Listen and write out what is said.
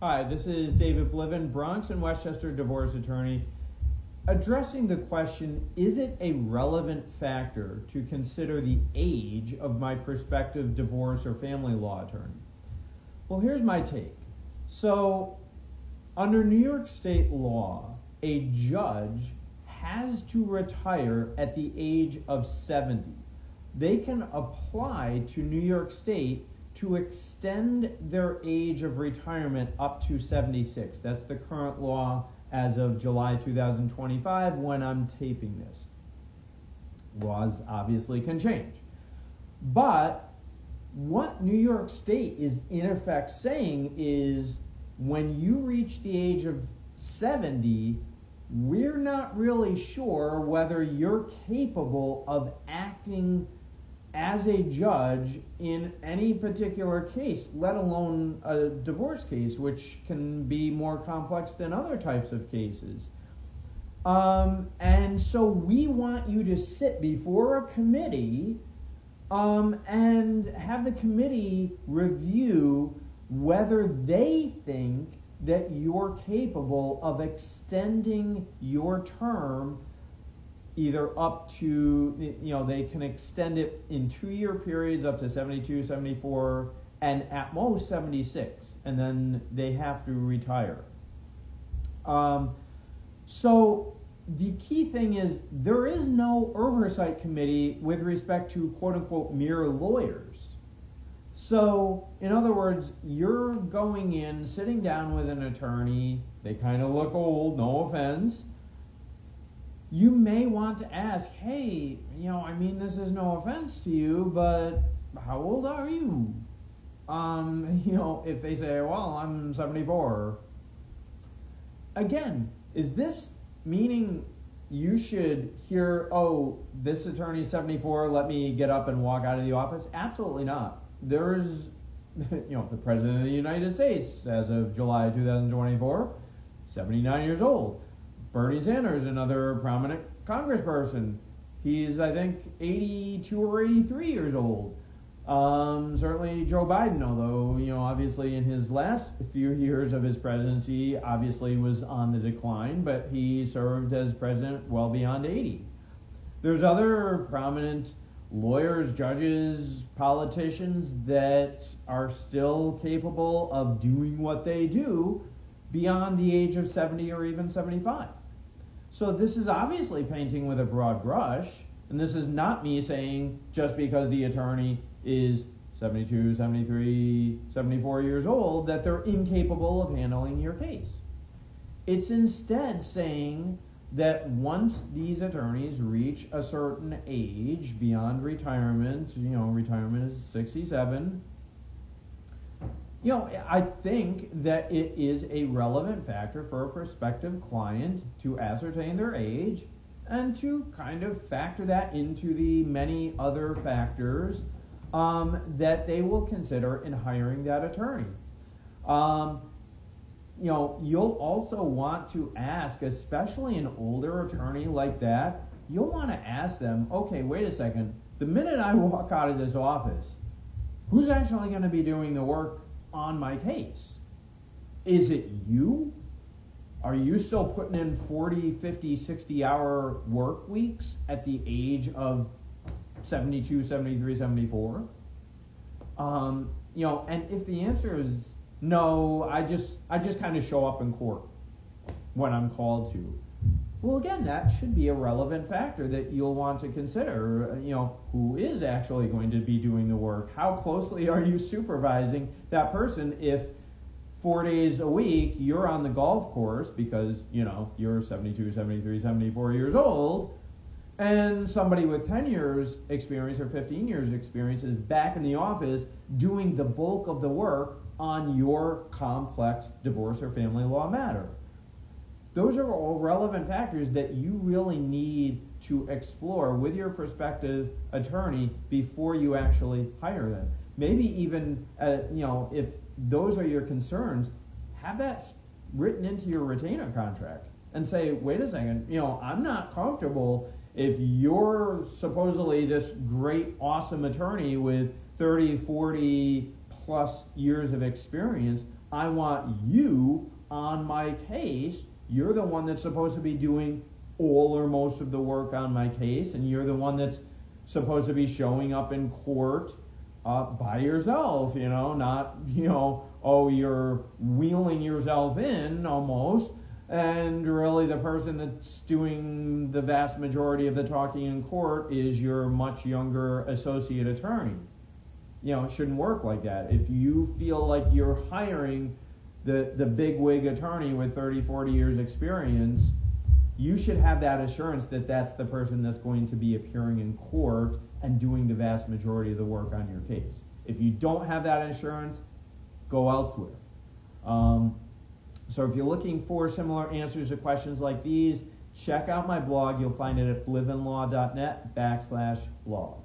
Hi, this is David Bliven, Bronx and Westchester divorce attorney, addressing the question, is it a relevant factor to consider the age of my prospective divorce or family law attorney? Well, here's my take. So, under New York state law, a judge has to retire at the age of 70. They can apply to New York State to extend their age of retirement up to 76. That's the current law as of July 2025 when I'm taping this. Laws obviously can change. But what New York State is in effect saying is when you reach the age of 70, we're not really sure whether you're capable of acting as a judge in any particular case, let alone a divorce case, which can be more complex than other types of cases. And so we want you to sit before a committee and have the committee review whether they think that you're capable of extending your term either up to, they can extend it in 2-year periods up to 72, 74, and at most 76, and then they have to retire. So the key thing is there is no oversight committee with respect to quote-unquote mere lawyers. So, in other words, you're going in, sitting down with an attorney, they kind of look old, no offense. You may want to ask, hey, this is no offense to you, but how old are you? If they say, well, I'm 74. Again, is this meaning you should hear, oh, this attorney's 74, let me get up and walk out of the office? Absolutely not. There's, the President of the United States, as of July 2024, 79 years old. Bernie Sanders, another prominent congressperson, he's, I think, 82 or 83 years old. Certainly Joe Biden, although, obviously in his last few years of his presidency, obviously was on the decline, but he served as president well beyond 80. There's other prominent lawyers, judges, politicians that are still capable of doing what they do beyond the age of 70 or even 75. So this is obviously painting with a broad brush, and this is not me saying just because the attorney is 72, 73, 74 years old that they're incapable of handling your case. It's instead saying that once these attorneys reach a certain age beyond retirement, retirement is 67, I think that it is a relevant factor for a prospective client to ascertain their age and to kind of factor that into the many other factors that they will consider in hiring that attorney. You'll also want to ask, especially an older attorney like that, you'll want to ask them, okay, wait a second, the minute I walk out of this office, who's actually going to be doing the work on my case? Is it you? Are you still putting in 40, 50, 60-hour work weeks at the age of 72, 73, 74? And if the answer is no, I just kind of show up in court when I'm called to. Well, again, that should be a relevant factor that you'll want to consider. Who is actually going to be doing the work? How closely are you supervising that person if 4 days a week you're on the golf course because, you're 72, 73, 74 years old, and somebody with 10 years experience or 15 years experience is back in the office doing the bulk of the work on your complex divorce or family law matter. Those are all relevant factors that you really need to explore with your prospective attorney before you actually hire them. Maybe even, if those are your concerns, have that written into your retainer contract and say, wait a second, I'm not comfortable if you're supposedly this great, awesome attorney with 30, 40 plus years of experience. I want you on my case. You're the one that's supposed to be doing all or most of the work on my case, and you're the one that's supposed to be showing up in court by yourself, not, oh, you're wheeling yourself in almost, and really the person that's doing the vast majority of the talking in court is your much younger associate attorney. It shouldn't work like that. If you feel like you're hiring the big wig attorney with 30, 40 years experience, you should have that assurance that that's the person that's going to be appearing in court and doing the vast majority of the work on your case. If you don't have that assurance, go elsewhere. So if you're looking for similar answers to questions like these, check out my blog. You'll find it at blivenlaw.net/blog.